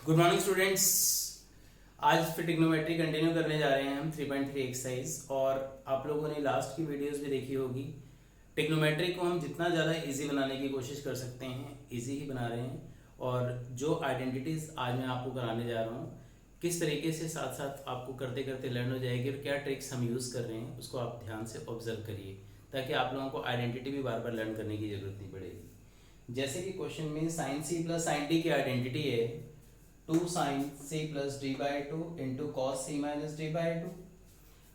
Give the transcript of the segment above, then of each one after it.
Good morning students. आज फिर trigonometry continue करने जा रहे हैं हम 3.3 एक्सरसाइज। और आप लोगों ने लास्ट की वीडियोस भी देखी होगी। ट्रिग्नोमेट्री को हम जितना ज़्यादा इजी बनाने की कोशिश कर सकते हैं इजी ही बना रहे हैं। और जो आइडेंटिटीज़ आज मैं आपको कराने जा रहा हूँ किस तरीके से साथ साथ आपको करते करते लर्न हो जाएगी और क्या ट्रिक्स हम यूज़ कर रहे हैं उसको आप ध्यान से ऑब्जर्व करिए, ताकि आप लोगों को आइडेंटिटी भी बार बार लर्न करने की ज़रूरत नहीं पड़ेगी। जैसे कि क्वेश्चन में sine C plus sine D की आइडेंटिटी है 2 sin c plus d by 2 into cos C minus D by two.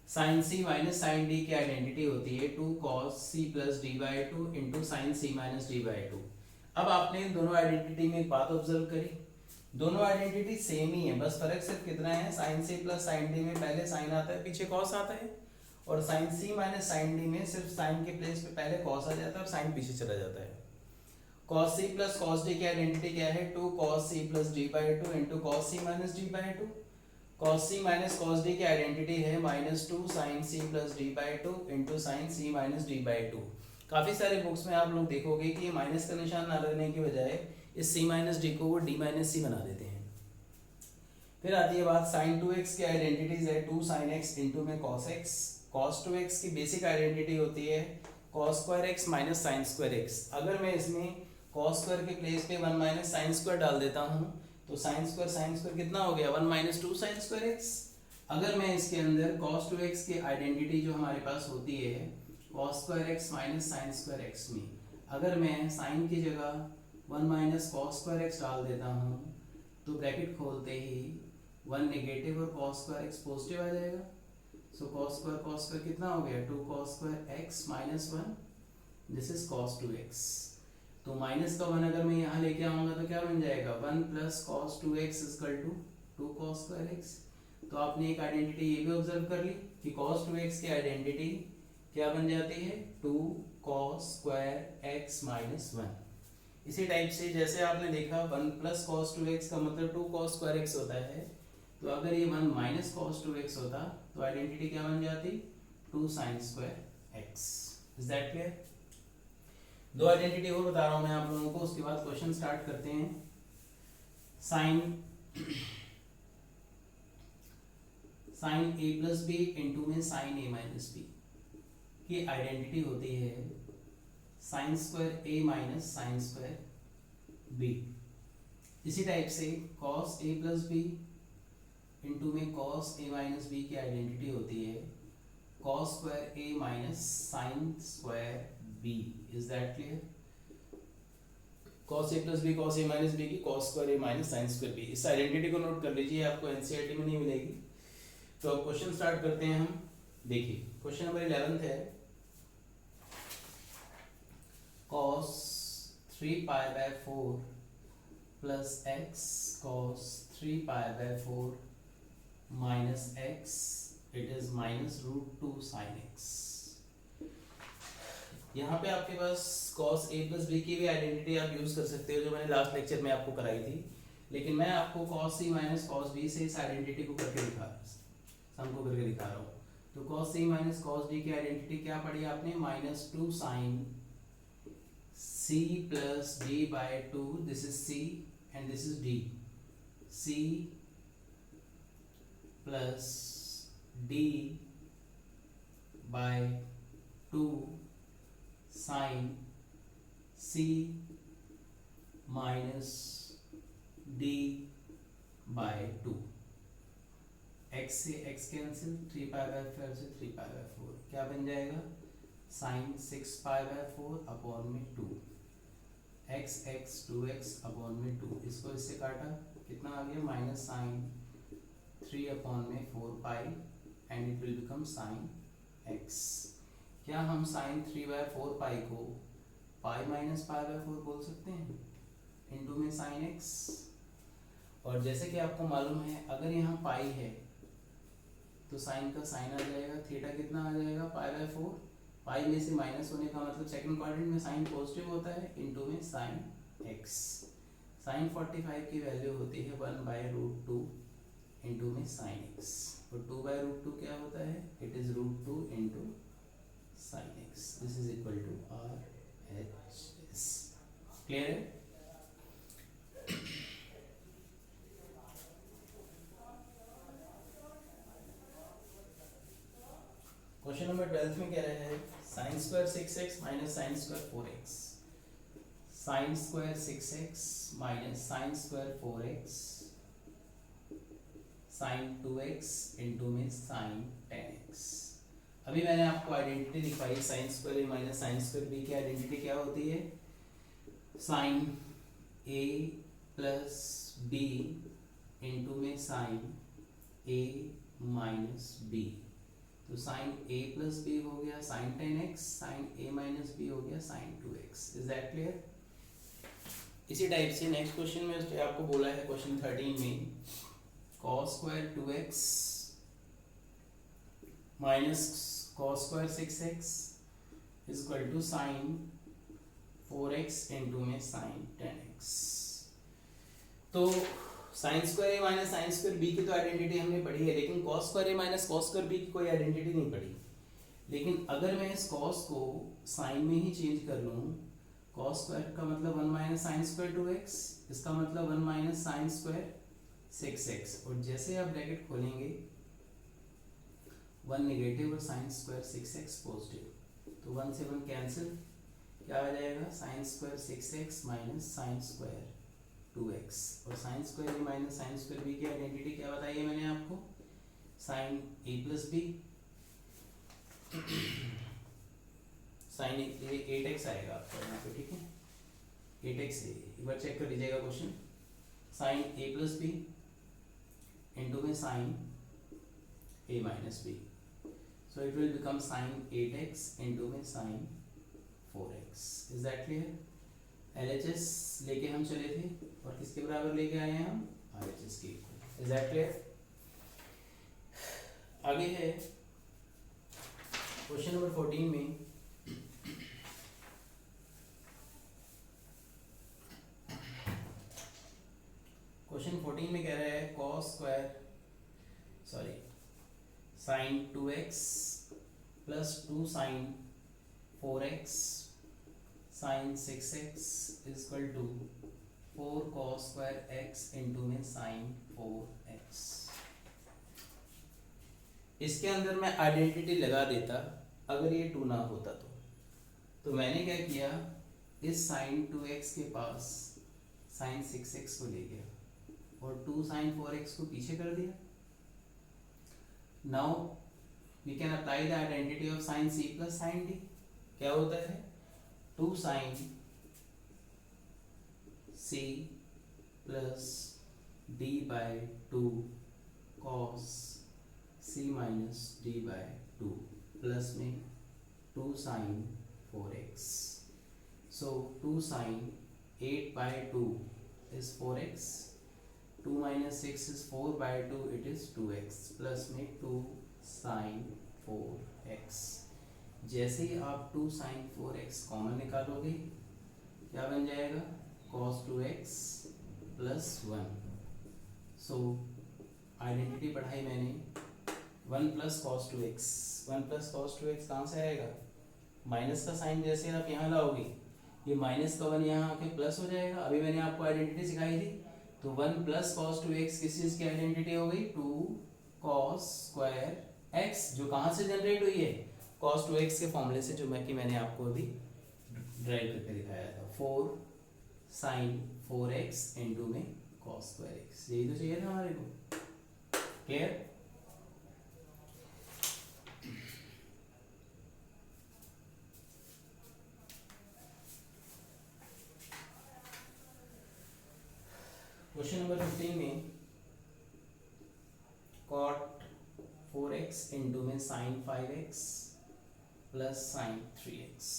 Sine C minus sine D की आइडेंटिटी होती है 2 cos c plus D by two into sine C minus D by two. अब आपने इन दोनों identity में एक बात observe करी, दोनों आइडेंटिटी सेम ही है, बस फर्क सिर्फ कितना है, sine C plus sine D में पहले साइन आता है पीछे कॉस आता है, और sign C minus sine D में सिर्फ साइन के प्लेस पे पहले कॉस आ जाता है और साइन पीछे चला जाता है। cos c plus cos d की आइडेंटिटी क्या है 2 cos c plus d by two into cos c minus d by to. cos c minus cos d की आइडेंटिटी है minus 2 sin c plus d by two into sign c minus d by to. काफ़ी सारे books में आप लोग देखोगे कि ये माइनस का निशान ना लगने की बजाय इस c माइनस डी को वो d माइनस सी बना देते हैं। फिर आती है बात sin 2x की आइडेंटिटीज है 2 sin x इंटू में cos x। cos 2x की बेसिक आइडेंटिटी होती है cos square x minus sine square x। अगर मैं इसमें cos स्क्वायर के प्लेस पे 1 माइनस साइन स्क्वायर डाल देता हूँ तो साइन स्क्वायर कितना हो गया 1 माइनस 2 साइन स्क्वायर एक्स। अगर मैं इसके अंदर cos 2x की आइडेंटिटी जो हमारे पास होती है cos square x minus sine square x में अगर मैं साइन की जगह 1 माइनस cos स्क्वायर एक्स डाल देता हूँ तो ब्रैकेट खोलते ही 1 नेगेटिव और cos स्क्वायर x पॉजिटिव आ जाएगा। सो cos स्क्वायर कितना हो गया 2 cos square x minus 1, this is cos 2x। तो माइनस का 1 अगर मैं यहाँ लेके आऊंगा तो क्या बन जाएगा 1 plus cos 2x equal to 2 cos square x। तो आपने एक आइडेंटिटी ये भी ऑब्जर्व कर ली कि cos 2x की आइडेंटिटी क्या बन जाती है 2 cos स्क्वायर x माइनस 1। इसी टाइप से जैसे आपने देखा 1 प्लस cos 2x का मतलब 2 cos स्क्वायर x होता है, तो अगर ये 1 माइनस cos 2x होता तो आइडेंटिटी क्या बन जाती 2 sin square x। Is that clear? दो आइडेंटिटी और बता रहा हूं मैं आप लोगों को, उसके बाद क्वेश्चन स्टार्ट करते हैं। Sign sign A plus B into में साइन ए माइनस बी की आइडेंटिटी होती है sine square A minus sine square B. इसी टाइप से cos A plus B into में कॉस ए माइनस बी की आइडेंटिटी होती है cos square A minus sine square b। is that clear? cos a plus b cos a minus b की cos square a minus sin square b, इस identity को note कर लीजिए, आपको NCERT में नहीं मिलेगी। तो अब क्वेश्चन स्टार्ट करते हैं हम। देखिए क्वेश्चन नंबर 11 है cos 3 pi by 4 plus x cos 3 pi by 4 minus x, it is minus root 2 sin x। यहाँ पे आपके पास cos a प्लस बी की भी आइडेंटिटी आप यूज कर सकते हो जो मैंने लास्ट लेक्चर में आपको कराई थी, लेकिन मैं आपको cos c minus cos b से इस आइडेंटिटी को करके दिखा रहा हूँ। तो cos c minus cos d की आइडेंटिटी क्या पढ़ी आपने minus 2 sine c plus d by two, this is c and this is d, c plus d by two sine c minus d by two. x से x cancel 3 pi by 4 से 3 pi by 4 क्या बन जाएगा sign 6 pi by 4 upon में 2 x 2x upon में 2, इसको इससे काटा कितना आ गया माइनस साइन 3 अपॉन में 4 pi and it will become sine x। क्या हम साइन 3 बाई 4 पाई को पाई माइनस पाई बाई 4 बोल सकते हैं इंटू में साइन x। और जैसे कि आपको मालूम है अगर यहाँ पाई है तो साइन का साइन आ जाएगा, थीटा कितना आ जाएगा पाई बाई 4, पाई में से माइनस होने का मतलब सेकंड क्वाड्रेंट में साइन पॉजिटिव होता है इंटू में साइन x। साइन 45 की वैल्यू होती है 1 बाई रूट 2 इंटू में साइन x, और 2 बाई रूट 2 क्या होता है it is root 2 into sin x, this is equal to RHS। Clear है? 12th में कह रहा है sine square 6x minus sine square 4x, sine square 6x minus sine square 4x sine 2x into में sine 10x। अभी मैंने आपको identity दिखाई sine square A minus sine square B की आइडेंटिटी क्या होती है, sine A plus B into में साइन ए माइनस बी। तो साइन ए प्लस बी हो गया sine 10x, sine A minus B हो गया sine 2x। Is that clear? इसी टाइप से नेक्स्ट क्वेश्चन में आपको बोला है क्वेश्चन 13 में cos square 2x minus cos square 6x is equal to sine 4x into में साइन 10x। तो sine square A minus sine square B की तो आइडेंटिटी हमने पढ़ी है, लेकिन cos square A minus cos square B की कोई आइडेंटिटी नहीं पढ़ी। लेकिन अगर मैं इस cos को साइन में ही चेंज कर लूँ, cos स्क्वायर का मतलब 1 माइनस साइन स्क्वायर 2x, इसका मतलब 1 माइनस साइन स्क्वायर 6x, और जैसे आप ब्रैकेट खोलेंगे 1 नेगेटिव और साइन स्क्वायर 6x पॉजिटिव, तो 1 से 1 कैंसिल, क्या आ जाएगा sign square 6x minus sine square 2x। और sign square A minus sine square B की आइडेंटिटी क्या बताई है मैंने आपको, sign A plus B, sign A 8x आएगा आपका यहाँ पे, ठीक है 8x। एक बार चेक कर लीजिएगा question, sine A plus B into में sine A minus B, so it will become sine 8x into में sine 4x। Is that clear? LHS लेके हम चले थे और किसके बराबर लेके आए हैं हम, RHS के। Is that clear? आगे है क्वेश्चन नंबर 14 में क्वेश्चन 14 में कह रहा है sine 2x plus 2 sine 4x sine 6x is equal to 4 cos square x into में साइन 4x। इसके अंदर मैं आइडेंटिटी लगा देता अगर ये 2 ना होता तो मैंने क्या किया, इस साइन 2x के पास साइन 6x को ले गया और 2 साइन 4x को पीछे कर दिया। Now we can apply the identity of sine c plus sine d। क्या होता है, 2 sine c plus d by 2 cos c minus d by 2 plus में 2 sine 4x। So 2 sine 8 by 2 is 4x, 2 minus 6 is 4 by 2, it is 2x plus में 2 sine 4x। जैसे ही आप 2 sine 4x common निकालोगे क्या बन जाएगा, cos 2x प्लस 1। सो identity पढ़ाई मैंने 1 plus cos 2x, 1 plus cos 2x कहाँ से आएगा, माइनस का साइन जैसे आप यहाँ लाओगे ये माइनस का 1 यहाँ आके प्लस हो जाएगा। अभी मैंने आपको आइडेंटिटी सिखाई थी, तो 1 प्लस cos 2x किस चीज़ की आइडेंटिटी हो गई, 2 cos स्क्वायर x, जो कहाँ से जनरेट हुई है, cos 2x के फॉर्मूले से, जो मैंने आपको अभी ड्राइव करके दिखाया था, 4 साइन 4x इंटू में cos स्क्वायर x। यही तो चाहिए था हमारे को। क्लियर? क्वेश्चन नंबर 15 में cot 4x इंटू में sine 5x plus sine 3x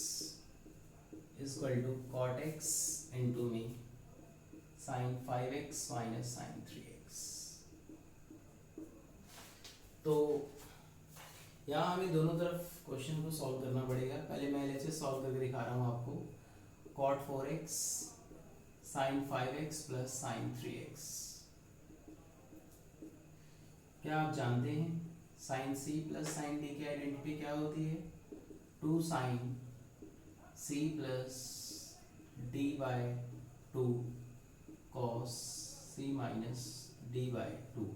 is equal to cot x into में sine 5x minus sine 3x। तो यहाँ हमें दोनों तरफ क्वेश्चन को सॉल्व करना पड़ेगा। पहले मैं LHS सॉल्व करके दिखा रहा हूँ आपको। cot 4x sign 5x plus sine 3x, क्या आप जानते हैं sine c plus sine d की आइडेंटिटी क्या होती है, 2 sine c plus d by 2 cos c minus d by 2।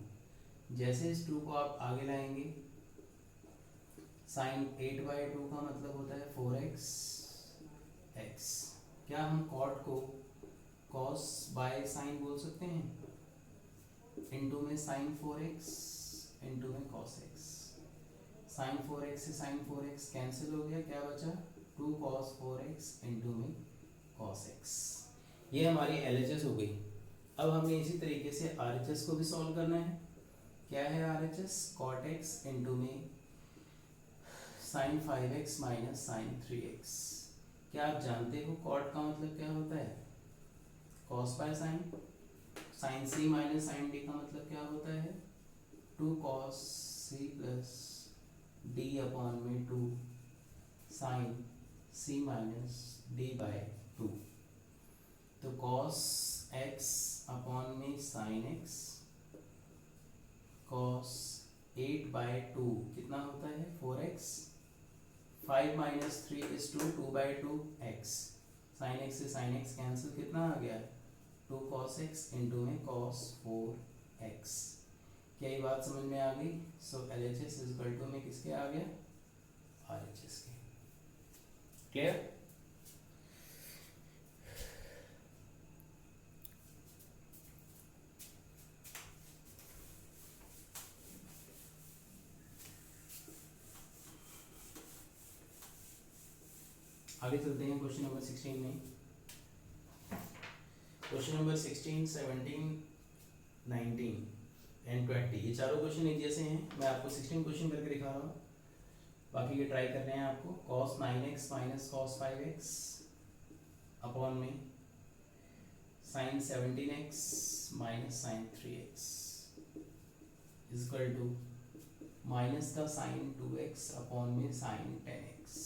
जैसे इस 2 को आप आगे लाएंगे साइन 8/2 का मतलब होता है 4x x। क्या हम कॉट को कॉस बाय साइन बोल सकते हैं? इनटू में साइन 4x इनटू में कॉस x। साइन 4x से साइन 4x कैंसिल हो गया, क्या बचा 2 cos 4x इनटू में cos x। ये हमारी LHS हो गई। अब हमें इसी तरीके से RHS को भी सॉल्व करना है। क्या है RHS? cot x इनटू में sine 5x minus sine 3x। क्या आप जानते हो cot का मतलब क्या होता है? cos by sine. Sine c minus sine d का मतलब क्या होता है? 2 cos c plus d upon में 2 sine c minus d by 2। तो cos x अपॉन में साइन x cos 8/2 कितना होता है 4x। 5 minus 3 is 2, 2/2 x। Sine x से साइन x कैंसिल, कितना आ गया 2 cos x इनटू में cos 4x। क्या ये बात समझ में आ गई? सो LHS इज इक्वल टू में किसके आ गया? RHS के। क्लियर? आगे चलते हैं क्वेश्चन नंबर 16 में। क्वेश्चन नंबर 16, 17, 19 एंड 20 ये चारों क्वेश्चन एक जैसे हैं। मैं आपको 16 क्वेश्चन करके दिखा रहा हूँ, बाकी ये ट्राई करने हैं आपको। cos 9x minus cos 5x upon में sine 17x minus sine 3x is equal to minus का साइन 2x अपॉन में साइन 10x।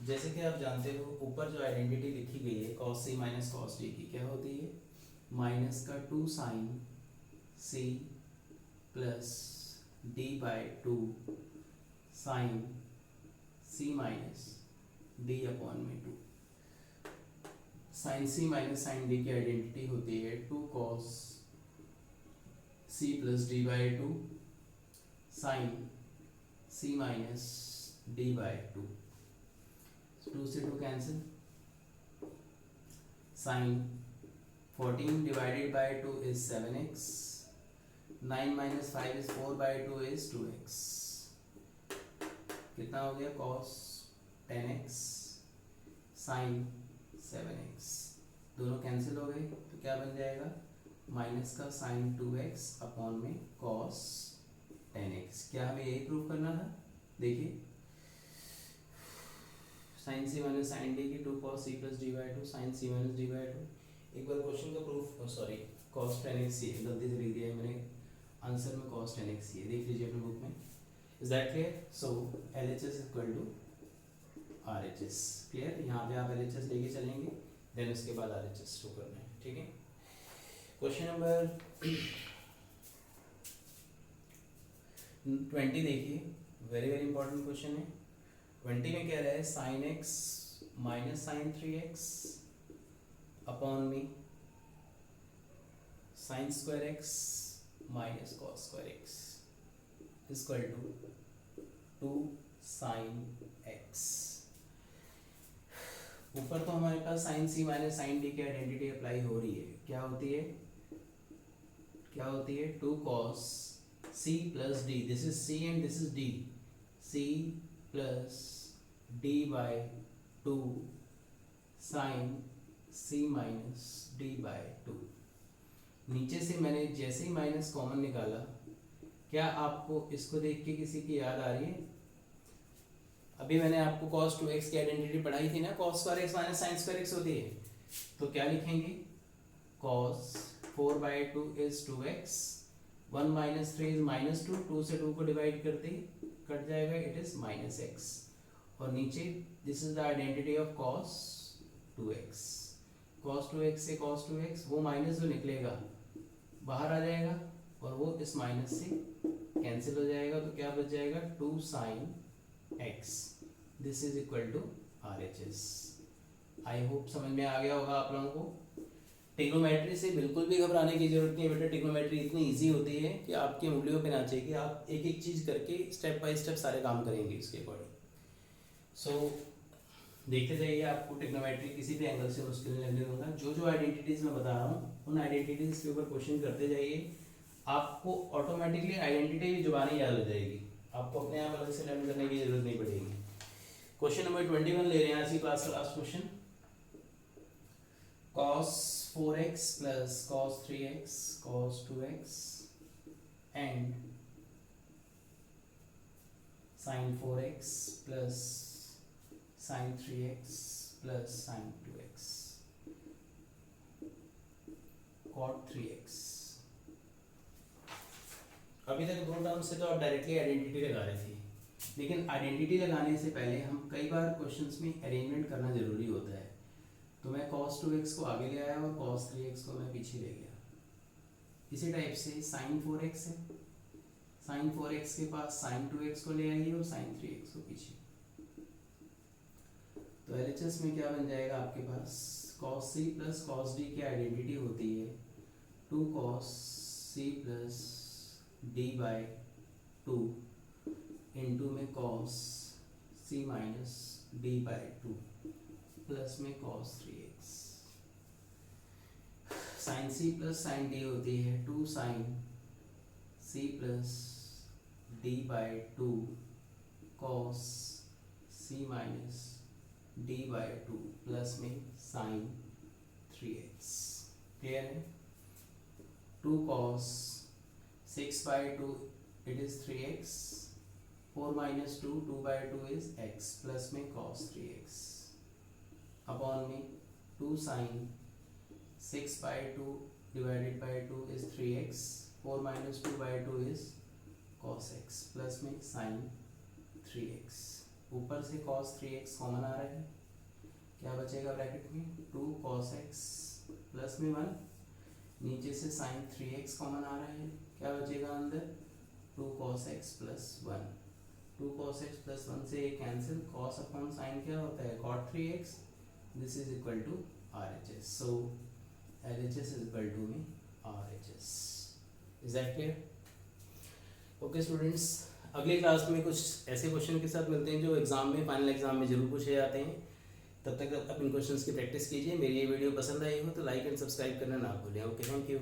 जैसे कि आप जानते हो ऊपर जो आइडेंटिटी लिखी गई है cos c minus cos d की, क्या होती है? माइनस का 2 sine c plus d by 2 sine c minus d upon में 2। Sine c minus sine d की आइडेंटिटी होती है 2 cos c plus d by 2 sine c minus d by 2। 2 से 2 cancel. Sine 14 divided by 2 is 7x। 9 minus 5 is 4/2 is 2x। कितना हो गया cos 10x sign 7x। दोनों cancel हो गए तो क्या बन जाएगा? माइनस का साइन 2x अपॉन में cos 10x। क्या हमें यही प्रूव करना था? देखिए sine c minus sine d की 2 cos c plus d by 2 sine c minus d by 2। एक बार क्वेश्चन का प्रूफ, सॉरी cos 10x ही है, गलती से लिख दिया है मैंने, आंसर में cos 10x ही है, देख लीजिए अपने बुक में। Is that clear? So LHS equal to RHS। Clear? यहाँ पे आप LHS लेके चलेंगे, देन उसके बाद RHS शो करना है, ठीक है। क्वेश्चन नंबर 20 देखिए, वेरी वेरी इंपॉर्टेंट क्वेश्चन है। 20 में कह रहा है sine x minus sine 3x upon में sine square x minus cos square x equal to 2 sign x। ऊपर तो हमारे पास sine c minus sine d की आइडेंटिटी अप्लाई हो रही है। क्या होती है? क्या होती है? 2 cos c plus d, this is c and this is d, c plus d by 2 sine c minus d by 2। नीचे से मैंने जैसे ही माइनस कॉमन निकाला, क्या आपको इसको देख के किसी की याद आ रही है? अभी मैंने आपको cos 2x की आइडेंटिटी पढ़ाई थी ना, cos square x minus sine square x होती है। तो क्या लिखेंगे? cos 4/2 is 2x, 1 minus 3 is minus 2, 2 से 2 को डिवाइड करते ही कट जाएगा, इट इज माइनस x। और नीचे this is the identity of cos 2x। cos 2x से cos 2x, वो माइनस जो निकलेगा बाहर आ जाएगा और वो इस माइनस से कैंसिल हो जाएगा, तो क्या बच जाएगा 2 sign x। This is equal to RHS। I hope समझ में आ गया होगा आप लोगों को। ट्रिग्नोमेट्री से बिल्कुल भी घबराने की जरूरत नहीं है बेटा। ट्रिग्नोमेट्री इतनी इजी होती है कि आपकी उंगलियों पे ना चाहिए, आप एक एक चीज़ करके स्टेप बाय स्टेप सारे काम करेंगे इसके अकॉर्डिंग। सो देखते जाइए, आपको ट्रिग्नोमेट्री किसी भी एंगल से मुश्किल नहीं लगने दूंगा। जो जो आइडेंटिटीज़ मैं बता रहा हूँ उन आइडेंटिटीज़ के ऊपर क्वेश्चन करते जाइए, आपको ऑटोमेटिकली आइडेंटिटी भी जुबानी याद हो जाएगी, आपको अपने आप अलग से लर्न करने की जरूरत नहीं पड़ेगी। क्वेश्चन नंबर 21 ले रहे हैं आज की क्लास का last question. cos 4x plus cos 3x cos 2x and sin 4x plus sin 3x plus sin 2x cot 3x। अभी तक दो टर्म से तो आप डायरेक्टली आइडेंटिटी लगा रहे थे, लेकिन आइडेंटिटी लगाने से पहले हम कई बार क्वेश्चंस में अरेंजमेंट करना जरूरी होता है। तो मैं cos 2x को आगे ले आया और cos 3x को मैं पीछे ले गया। इसी टाइप से sin 4x है, sin 4x के पास sin 2x को ले आइए और sin 3x को पीछे। तो LHS में क्या बन जाएगा आपके पास, cos c plus cos d की आइडेंटिटी होती है 2 cos c plus d by 2 into में cos c minus d by 2 plus में cos 3x। sin c plus sin d होती है 2 sin c plus d by 2 cos c minus d by 2 plus में sin 3x। Clear है? 2 cos 6 by 2 it is 3x, 4 minus 2 2 by 2 is x plus में cos 3x upon में 2 sin 6 by 2 divided by 2 is 3x, 4 minus 2 by 2 is cos x plus में sin 3x। ऊपर से cos 3x common आ रहा है, क्या बचेगा ब्रैकेट में 2 cos x प्लस में 1, नीचे से sin 3x कॉमन आ रहा है, क्या बचेगा अंदर 2 cos x plus 1। 2 cos x plus 1 से ये कैंसिल, cos अपॉन sin क्या होता है cot 3x। This is equal to RHS. So LHS is equal to में RHS. Is that clear? Okay students, अगली क्लास में कुछ ऐसे क्वेश्चन के साथ मिलते हैं जो एग्जाम में, फाइनल एग्जाम में जरूर पूछे जाते हैं। तब तक आप इन क्वेश्चंस की प्रैक्टिस कीजिए। मेरी ये वीडियो पसंद आई हो तो लाइक एंड सब्सक्राइब करना ना भूलें। Okay, thank you.